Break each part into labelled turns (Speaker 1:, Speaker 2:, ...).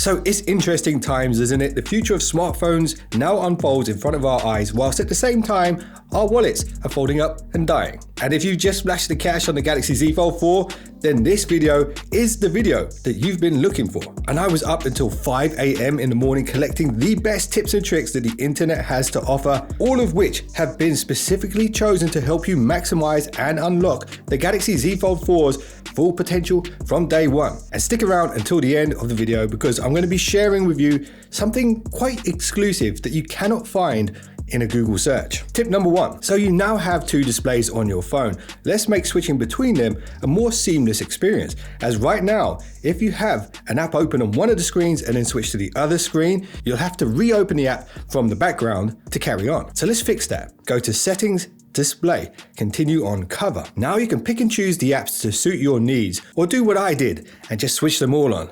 Speaker 1: So it's interesting times, isn't it? The future of smartphones now unfolds in front of our eyes, whilst at the same time, our wallets are folding up and dying. And if you've just splashed the cash on the Galaxy Z Fold 4, then this video is the video that you've been looking for. And I was up until 5 AM in the morning collecting the best tips and tricks that the internet has to offer, all of which have been specifically chosen to help you maximize and unlock the Galaxy Z Fold 4's full potential from day one. And stick around until the end of the video because I'm going to be sharing with you something quite exclusive that you cannot find in a Google search. Tip number 1. So you now have 2 displays on your phone. Let's make switching between them a more seamless experience. As right now, if you have an app open on one of the screens and then switch to the other screen, you'll have to reopen the app from the background to carry on. So let's fix that. Go to Settings, Display, continue on Cover. Now you can pick and choose the apps to suit your needs, or do what I did and just switch them all on.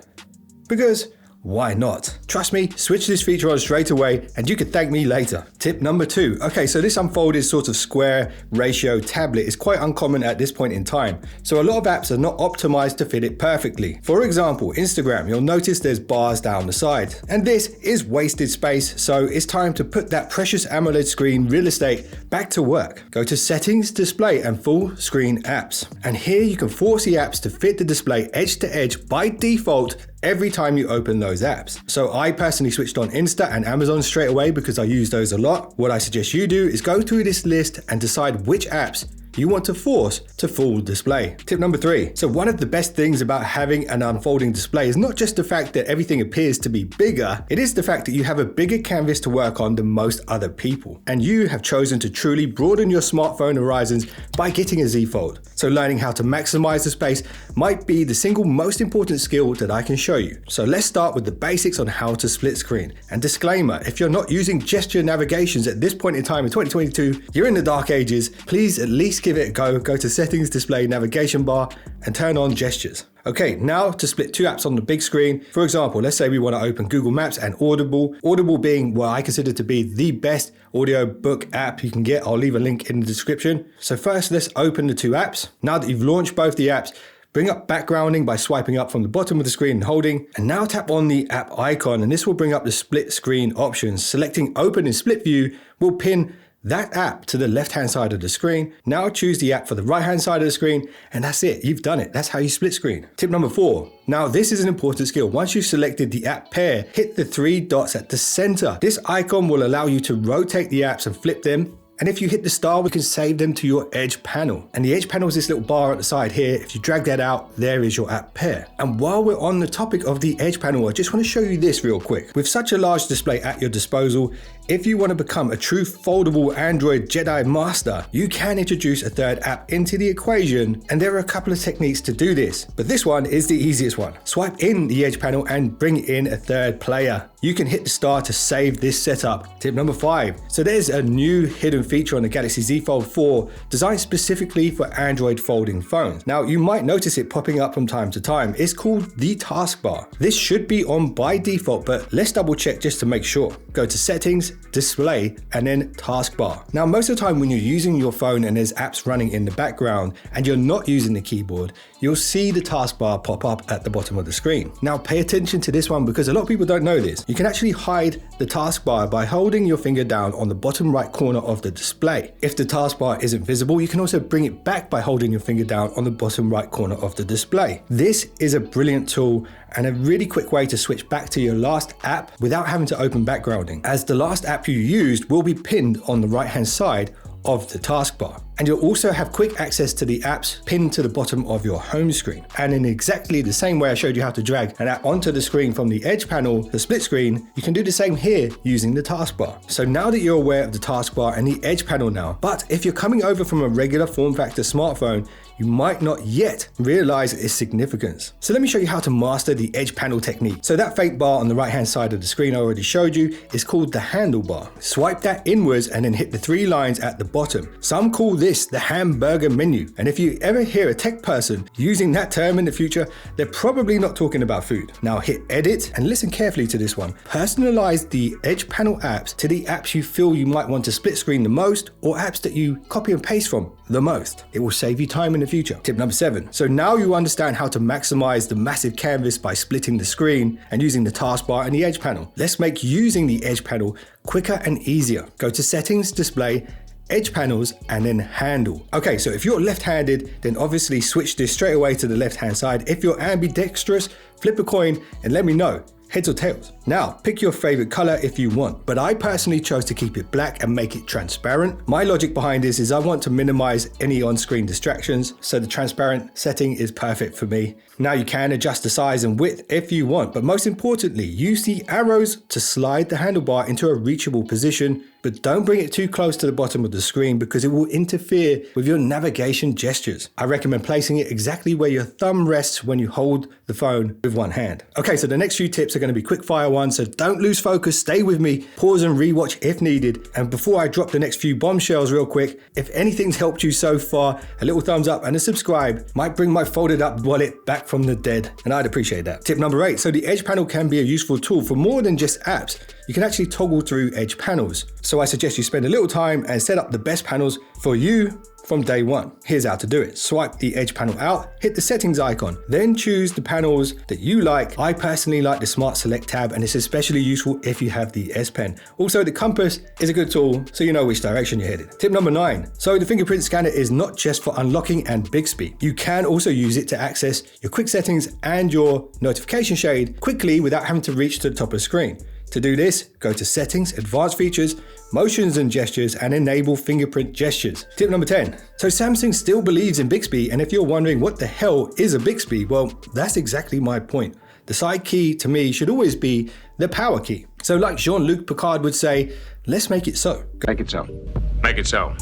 Speaker 1: Because why not? Trust me, switch this feature on straight away and you can thank me later. Tip number 2. Okay, so this unfolded sort of square ratio tablet is quite uncommon at this point in time. So a lot of apps are not optimized to fit it perfectly. For example, Instagram, you'll notice there's bars down the side. And this is wasted space, so it's time to put that precious AMOLED screen real estate back to work. Go to Settings, Display and Full Screen Apps. And here you can force the apps to fit the display edge to edge by default every time you open those apps. So I personally switched on Insta and Amazon straight away because I use those a lot. What I suggest you do is go through this list and decide which apps you want to force to full display. Tip number 3. So one of the best things about having an unfolding display is not just the fact that everything appears to be bigger, it is the fact that you have a bigger canvas to work on than most other people. And you have chosen to truly broaden your smartphone horizons by getting a Z Fold. So learning how to maximize the space might be the single most important skill that I can show you. So let's start with the basics on how to split screen. And disclaimer, if you're not using gesture navigations at this point in time in 2022, you're in the dark ages. Please at least give it a go. Go to Settings, Display, Navigation Bar and turn on gestures. Okay, now to split 2 apps on the big screen. For example, let's say we want to open Google Maps and Audible. Audible being what I consider to be the best audio book app you can get. I'll leave a link in the description. So first, let's open the 2 apps. Now that you've launched both the apps, bring up backgrounding by swiping up from the bottom of the screen and holding. And now tap on the app icon and this will bring up the split screen options. Selecting Open in Split View will pin that app to the left-hand side of the screen. Now choose the app for the right-hand side of the screen, and that's it. You've done it. That's how you split screen. Tip number 4. Now this is an important skill. Once you've selected the app pair, hit the 3 dots at the center. This icon will allow you to rotate the apps and flip them. And if you hit the star, we can save them to your edge panel. And the edge panel is this little bar at the side here. If you drag that out, there is your app pair. And while we're on the topic of the edge panel, I just want to show you this real quick. With such a large display at your disposal, if you want to become a true foldable Android Jedi master, you can introduce a third app into the equation. And there are a couple of techniques to do this, but this one is the easiest one. Swipe in the edge panel and bring in a third player. You can hit the star to save this setup. Tip number 5. So there's a new hidden feature on the Galaxy Z Fold 4 designed specifically for Android folding phones. Now you might notice it popping up from time to time. It's called the Taskbar. This should be on by default, but let's double check just to make sure. Go to Settings, Display, and then Taskbar. Now most of the time when you're using your phone and there's apps running in the background and you're not using the keyboard, you'll see the taskbar pop up at the bottom of the screen. Now pay attention to this one because a lot of people don't know this. You can actually hide the taskbar by holding your finger down on the bottom right corner of the display. If the taskbar isn't visible, you can also bring it back by holding your finger down on the bottom right corner of the display. This is a brilliant tool and a really quick way to switch back to your last app without having to open backgrounding, as the last app you used will be pinned on the right hand side of the taskbar. And you'll also have quick access to the apps pinned to the bottom of your home screen. And in exactly the same way I showed you how to drag an app onto the screen from the edge panel, the split screen, you can do the same here using the taskbar. So now that you're aware of the taskbar and the edge panel now, but if you're coming over from a regular form factor smartphone, you might not yet realize its significance. So let me show you how to master the edge panel technique. So that fake bar on the right hand side of the screen I already showed you is called the handlebar. Swipe that inwards and then hit the 3 lines at the bottom. Some call this the hamburger menu. And if you ever hear a tech person using that term in the future, they're probably not talking about food. Now hit edit and listen carefully to this one. Personalize the edge panel apps to the apps you feel you might want to split screen the most, or apps that you copy and paste from the most. It will save you time in the future. Tip number 7. So now you understand how to maximize the massive canvas by splitting the screen and using the taskbar and the edge panel. Let's make using the edge panel quicker and easier. Go to settings, display, edge panels, and then handle. Okay, so if you're left-handed, then obviously switch this straight away to the left-hand side. If you're ambidextrous, flip a coin and let me know. Heads or tails? Now, pick your favorite color if you want, but I personally chose to keep it black and make it transparent. My logic behind this is I want to minimize any on-screen distractions, so the transparent setting is perfect for me. Now you can adjust the size and width if you want, but most importantly, use the arrows to slide the handlebar into a reachable position, but don't bring it too close to the bottom of the screen because it will interfere with your navigation gestures. I recommend placing it exactly where your thumb rests when you hold the phone with one hand. Okay, so the next few tips are going to be quick fire ones, so don't lose focus, stay with me, pause and rewatch if needed. And before I drop the next few bombshells real quick, if anything's helped you so far, a little thumbs up and a subscribe might bring my folded up wallet back from the dead, and I'd appreciate that. Tip number 8, so the edge panel can be a useful tool for more than just apps. You can actually toggle through edge panels. So I suggest you spend a little time and set up the best panels for you from day one. Here's how to do it. Swipe the edge panel out, hit the settings icon, then choose the panels that you like. I personally like the Smart Select tab, and it's especially useful if you have the S Pen. Also, the compass is a good tool so you know which direction you're headed. Tip number 9. So the fingerprint scanner is not just for unlocking and Bixby. You can also use it to access your quick settings and your notification shade quickly without having to reach to the top of the screen. To do this, go to Settings, Advanced Features, Motions and Gestures, and enable fingerprint gestures. Tip number 10. So Samsung still believes in Bixby, and if you're wondering what the hell is a Bixby, well, that's exactly my point. The side key to me should always be the power key. So like Jean-Luc Picard would say, let's make it so.
Speaker 2: Make it so. Make it so.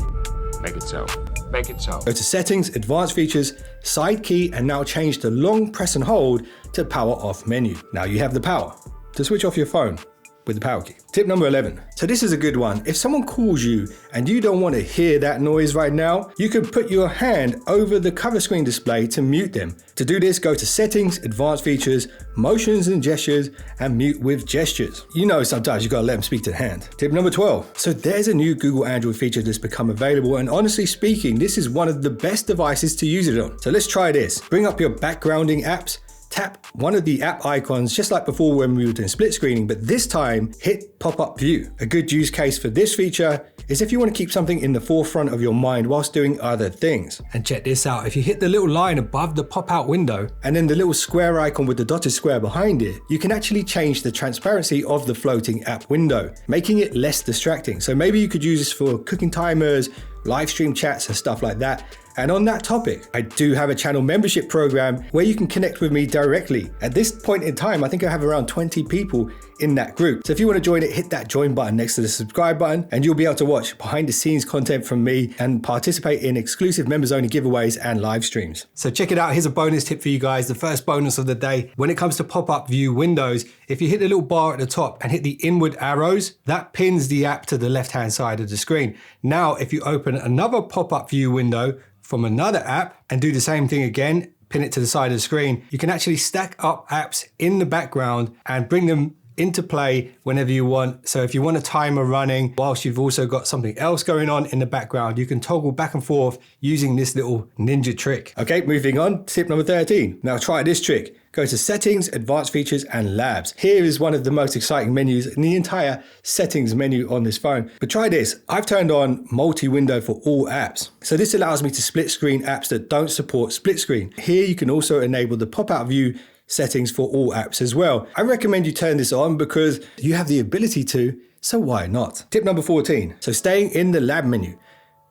Speaker 2: Make it so. Make it so.
Speaker 1: Go to Settings, Advanced Features, Side key, and now change the long press and hold to Power Off menu. Now you have the power to switch off your phone with the power key. Tip number 11. So this is a good one. If someone calls you and you don't want to hear that noise right now, you can put your hand over the cover screen display to mute them. To do this, go to Settings, Advanced Features, Motions and Gestures, and Mute with Gestures. You know, sometimes you gotta let them speak to the hand. Tip number 12. So there's a new Google Android feature that's become available, and honestly speaking, this is one of the best devices to use it on. So let's try this. Bring up your backgrounding apps, tap one of the app icons just like before when we were doing split screening, but this time hit pop-up view. A good use case for this feature is if you want to keep something in the forefront of your mind whilst doing other things. And check this out, if you hit the little line above the pop-out window and then the little square icon with the dotted square behind it, you can actually change the transparency of the floating app window, making it less distracting. So maybe you could use this for cooking timers, live stream chats and stuff like that. And on that topic, I do have a channel membership program where you can connect with me directly. At this point in time, I think I have around 20 people in that group. So if you want to join it, hit that join button next to the subscribe button, and you'll be able to watch behind the scenes content from me and participate in exclusive members only giveaways and live streams. So check it out. Here's a bonus tip for you guys. The first bonus of the day. When it comes to pop-up view windows, if you hit the little bar at the top and hit the inward arrows, that pins the app to the left-hand side of the screen. Now, if you open another pop-up view window from another app and do the same thing again, pin it to the side of the screen, you can actually stack up apps in the background and bring them into play whenever you want. So if you want a timer running whilst you've also got something else going on in the background, you can toggle back and forth using this little ninja trick. Okay, moving on, tip number 13. Now try this trick. Go to Settings, Advanced Features, and Labs. Here is one of the most exciting menus in the entire settings menu on this phone. But try this. I've turned on multi-window for all apps. So this allows me to split screen apps that don't support split screen. Here you can also enable the pop-out view settings for all apps as well. I recommend you turn this on because you have the ability to, so why not? Tip number 14. So staying in the lab menu.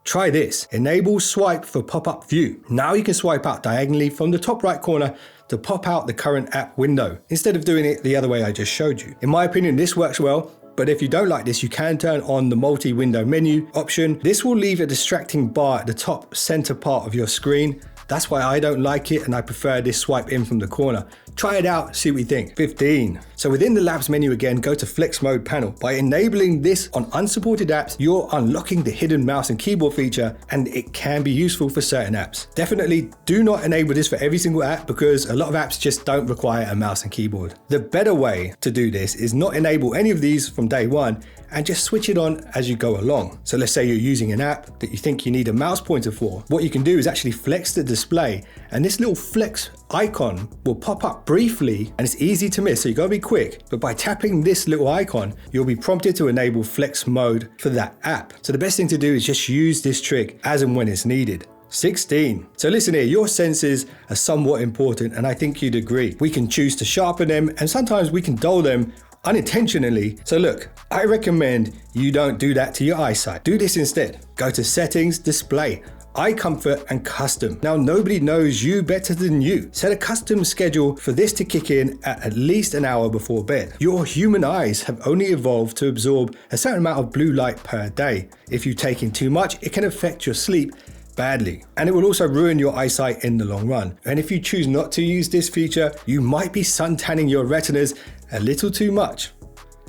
Speaker 1: Try this. Enable swipe for pop-up view. Now you can swipe out diagonally from the top right corner to pop out the current app window instead of doing it the other way I just showed you. In my opinion, this works well, but if you don't like this, you can turn on the multi-window menu option. This will leave a distracting bar at the top center part of your screen. That's why I don't like it, and I prefer this swipe in from the corner. Try it out, see what you think. 15. So within the Labs menu again, go to Flex Mode panel. By enabling this on unsupported apps, you're unlocking the hidden mouse and keyboard feature, and it can be useful for certain apps. Definitely do not enable this for every single app because a lot of apps just don't require a mouse and keyboard. The better way to do this is not enable any of these from day one and just switch it on as you go along. So let's say you're using an app that you think you need a mouse pointer for. What you can do is actually flex the display, and this little flex icon will pop up briefly and it's easy to miss, so you gotta be quick. But by tapping this little icon, you'll be prompted to enable flex mode for that app. So the best thing to do is just use this trick as and when it's needed. 16. So listen here, your senses are somewhat important, and I think you'd agree. We can choose to sharpen them and sometimes we can dull them unintentionally. So look, I recommend you don't do that to your eyesight. Do this instead. Go to Settings, Display, Eye Comfort and Custom. Now nobody knows you better than you. Set a custom schedule for this to kick in at least an hour before bed. Your human eyes have only evolved to absorb a certain amount of blue light per day. If you take in too much, it can affect your sleep badly, and it will also ruin your eyesight in the long run. And if you choose not to use this feature, you might be suntanning your retinas a little too much.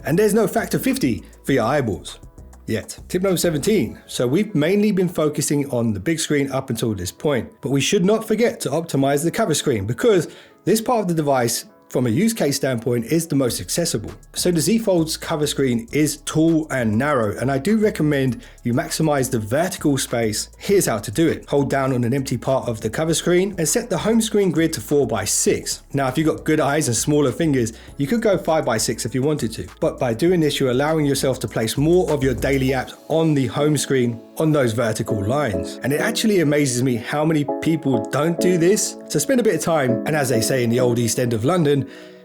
Speaker 1: And there's no factor 50 for your eyeballs yet. Tip number 17. So we've mainly been focusing on the big screen up until this point, but we should not forget to optimize the cover screen because this part of the device from a use case standpoint is the most accessible. So the Z Fold's cover screen is tall and narrow, and I do recommend you maximize the vertical space. Here's how to do it. Hold down on an empty part of the cover screen and set the home screen grid to 4:6. Now, if you've got good eyes and smaller fingers, you could go 5:6 if you wanted to. But by doing this, you're allowing yourself to place more of your daily apps on the home screen on those vertical lines. And it actually amazes me how many people don't do this. So spend a bit of time, and as they say in the old East End of London,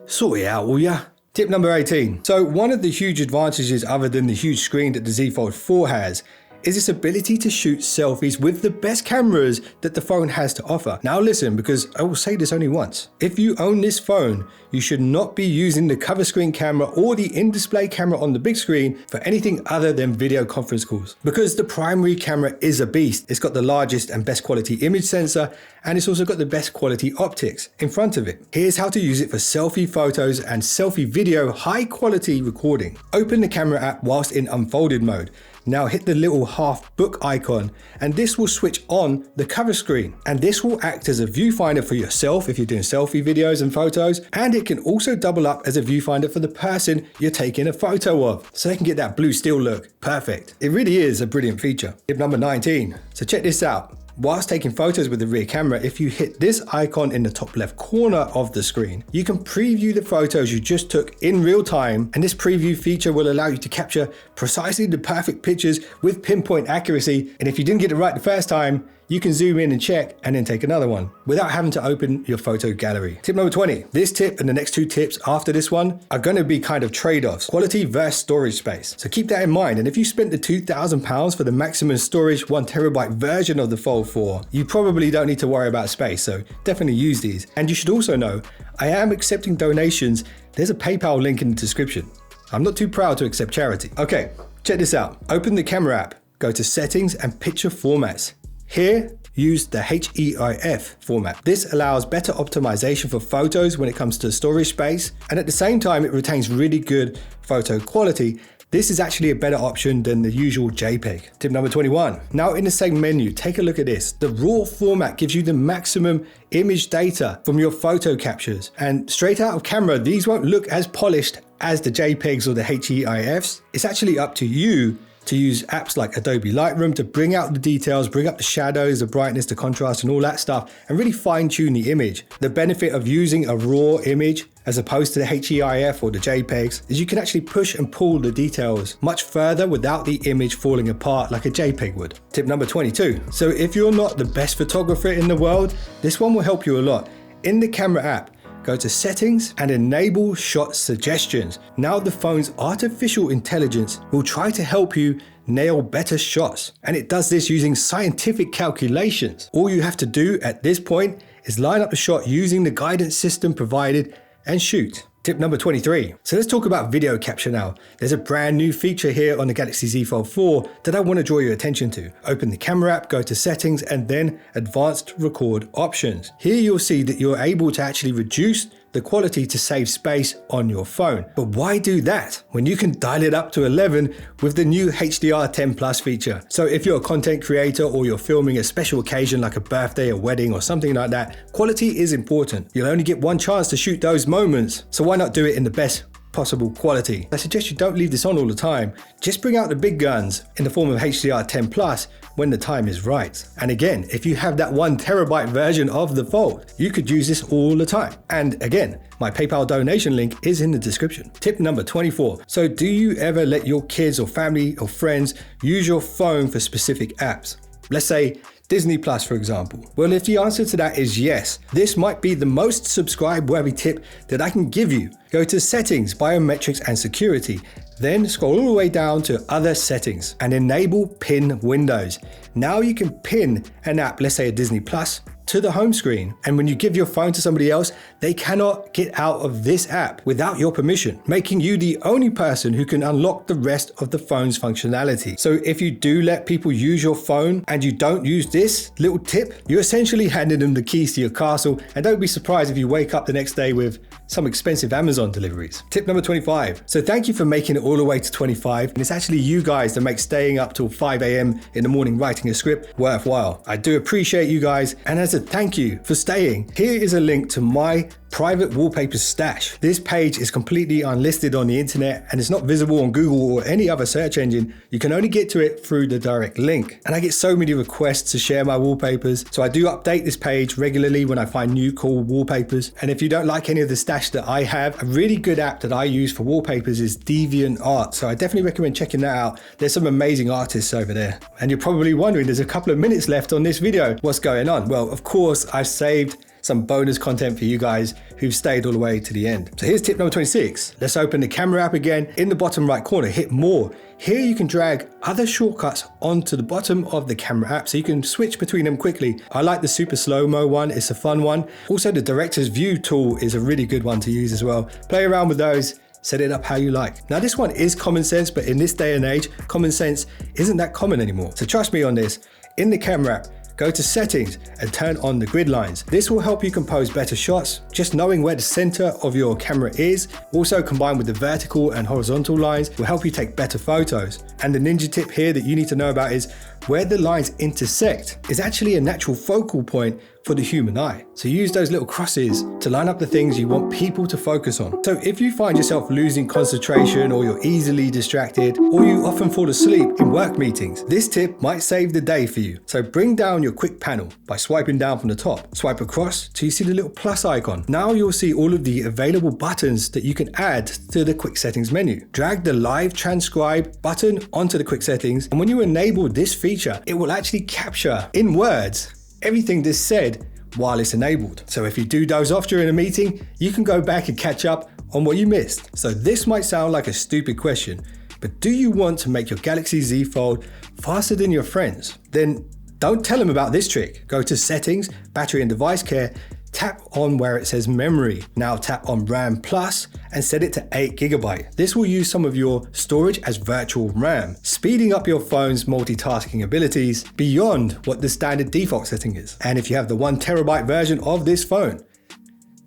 Speaker 1: sort it out, will ya? Tip number 18. So one of the huge advantages other than the huge screen that the Z Fold 4 has is its ability to shoot selfies with the best cameras that the phone has to offer. Now listen, because I will say this only once. If you own this phone, you should not be using the cover screen camera or the in-display camera on the big screen for anything other than video conference calls. Because the primary camera is a beast. It's got the largest and best quality image sensor, and it's also got the best quality optics in front of it. Here's how to use it for selfie photos and selfie video high quality recording. Open the camera app whilst in unfolded mode. Now hit the little half book icon, and this will switch on the cover screen. And this will act as a viewfinder for yourself if you're doing selfie videos and photos, and it can also double up as a viewfinder for the person you're taking a photo of, so they can get that blue steel look. Perfect. It really is a brilliant feature. Tip number 19. So check this out. Whilst taking photos with the rear camera, if you hit this icon in the top left corner of the screen, you can preview the photos you just took in real time, and this preview feature will allow you to capture precisely the perfect pictures with pinpoint accuracy. And if you didn't get it right the first time, you can zoom in and check and then take another one without having to open your photo gallery. Tip number 20. This tip and the next two tips after this one are going to be kind of trade-offs. Quality versus storage space. So keep that in mind. And if you spent the £2,000 for the maximum storage 1TB version of the Fold 4, you probably don't need to worry about space. So definitely use these. And you should also know, I am accepting donations. There's a PayPal link in the description. I'm not too proud to accept charity. Okay, check this out. Open the camera app, go to settings and picture formats. Here, use the HEIF format. This allows better optimization for photos when it comes to storage space, and at the same time, it retains really good photo quality. This is actually a better option than the usual JPEG. Tip number 21. Now in the same menu, take a look at this. The RAW format gives you the maximum image data from your photo captures, and straight out of camera, these won't look as polished as the JPEGs or the HEIFs. It's actually up to you to use apps like Adobe Lightroom to bring out the details, bring up the shadows, the brightness, the contrast, and all that stuff, and really fine tune the image. The benefit of using a raw image as opposed to the HEIF or the JPEGs is you can actually push and pull the details much further without the image falling apart like a JPEG would. Tip number 22. So if you're not the best photographer in the world, this one will help you a lot. In the camera app, go to settings and enable shot suggestions. Now the phone's artificial intelligence will try to help you nail better shots. And it does this using scientific calculations. All you have to do at this point is line up the shot using the guidance system provided and shoot. Tip number 23. So let's talk about video capture now. There's a brand new feature here on the Galaxy Z Fold 4 that I want to draw your attention to. Open the camera app, go to settings, and then advanced record options. Here you'll see that you're able to actually reduce the quality to save space on your phone. But why do that when you can dial it up to 11 with the new HDR10 Plus feature? So if you're a content creator or you're filming a special occasion like a birthday, a wedding or something like that, quality is important. You'll only get one chance to shoot those moments. So why not do it in the best possible quality? I suggest you don't leave this on all the time. Just bring out the big guns in the form of HDR10 Plus when the time is right. And again, if you have that 1 terabyte version of the Fold, you could use this all the time. And again, my PayPal donation link is in the description. Tip number 24. So do you ever let your kids or family or friends use your phone for specific apps? Let's say Disney Plus, for example. Well, if the answer to that is yes, this might be the most subscribe-worthy tip that I can give you. Go to Settings, Biometrics and Security, then scroll all the way down to Other Settings and enable Pin Windows. Now you can pin an app, let's say a Disney Plus, to the home screen. And when you give your phone to somebody else, they cannot get out of this app without your permission, making you the only person who can unlock the rest of the phone's functionality. So if you do let people use your phone and you don't use this little tip, you're essentially handing them the keys to your castle, and don't be surprised if you wake up the next day with some expensive Amazon deliveries. Tip number 25. So thank you for making it all the way to 25. And it's actually you guys that make staying up till 5 a.m. in the morning writing a script worthwhile. I do appreciate you guys. And as a thank you for staying, here is a link to my private wallpaper stash. This page is completely unlisted on the internet and it's not visible on Google or any other search engine. You can only get to it through the direct link. And I get so many requests to share my wallpapers. So I do update this page regularly when I find new cool wallpapers. And if you don't like any of the stash that I have, a really good app that I use for wallpapers is DeviantArt. So I definitely recommend checking that out. There's some amazing artists over there. And you're probably wondering, there's a couple of minutes left on this video. What's going on? Well, of course, I've saved some bonus content for you guys who've stayed all the way to the end. So here's tip number 26. Let's open the camera app again. In the bottom right corner, hit more. Here you can drag other shortcuts onto the bottom of the camera app so you can switch between them quickly. I like the super slow-mo one, it's a fun one. Also, the director's view tool is a really good one to use as well. Play around with those. Set it up how you like. Now this one is common sense, but in this day and age, common sense isn't that common anymore. So trust me on this. In the camera app, go to Settings and turn on the grid lines. This will help you compose better shots. Just knowing where the center of your camera is, also combined with the vertical and horizontal lines, will help you take better photos. And the ninja tip here that you need to know about is where the lines intersect is actually a natural focal point for the human eye. So use those little crosses to line up the things you want people to focus on. So if you find yourself losing concentration, or you're easily distracted, or you often fall asleep in work meetings, this tip might save the day for you. So bring down your quick panel by swiping down from the top. Swipe across till you see the little plus icon. Now you'll see all of the available buttons that you can add to the quick settings menu. Drag the live transcribe button onto the quick settings, and when you enable this feature, it will actually capture in words everything that's said while it's enabled. So if you do doze off during a meeting, you can go back and catch up on what you missed. So this might sound like a stupid question, but do you want to make your Galaxy Z Fold faster than your friends? Then don't tell them about this trick. Go to Settings, Battery and Device Care, tap on where it says Memory. Now tap on RAM Plus and set it to 8 GB. This will use some of your storage as virtual RAM, speeding up your phone's multitasking abilities beyond what the standard default setting is. And if you have the 1 terabyte version of this phone,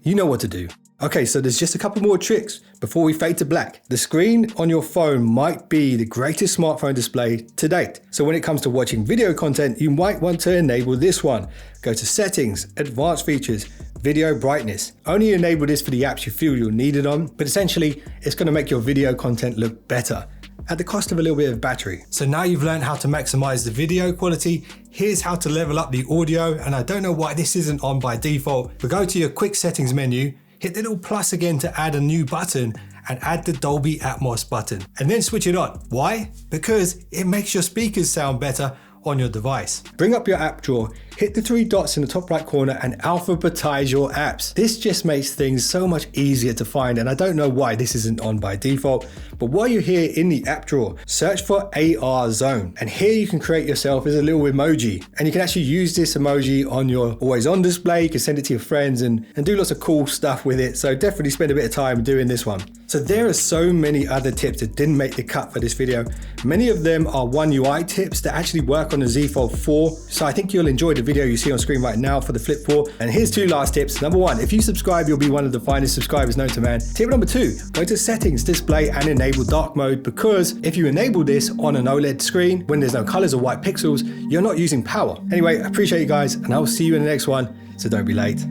Speaker 1: you know what to do. Okay, so there's just a couple more tricks before we fade to black. The screen on your phone might be the greatest smartphone display to date. So when it comes to watching video content, you might want to enable this one. Go to Settings, Advanced Features, Video Brightness. Only enable this for the apps you feel you'll need it on, but essentially it's going to make your video content look better at the cost of a little bit of battery. So now you've learned how to maximize the video quality, here's how to level up the audio, and I don't know why this isn't on by default, but go to your quick settings menu, hit the little plus again to add a new button, and add the Dolby Atmos button, and then switch it on. Why? Because it makes your speakers sound better on your device. Bring up your app drawer, hit the 3 dots in the top right corner and alphabetize your apps. This just makes things so much easier to find, and I don't know why this isn't on by default, but while you're here in the app drawer, search for AR Zone, and here you can create yourself as a little emoji, and you can actually use this emoji on your always on display. You can send it to your friends and do lots of cool stuff with it, so definitely spend a bit of time doing this one. So there are so many other tips that didn't make the cut for this video. Many of them are One UI tips that actually work on on the Z Fold 4. So I think you'll enjoy the video you see on screen right now for the Flip 4. And here's 2 last tips. Number 1, if you subscribe, you'll be one of the finest subscribers known to man. Tip number 2, go to settings, display, and enable dark mode, because if you enable this on an OLED screen, when there's no colors or white pixels, you're not using power. Anyway, I appreciate you guys, and I'll see you in the next one, so don't be late.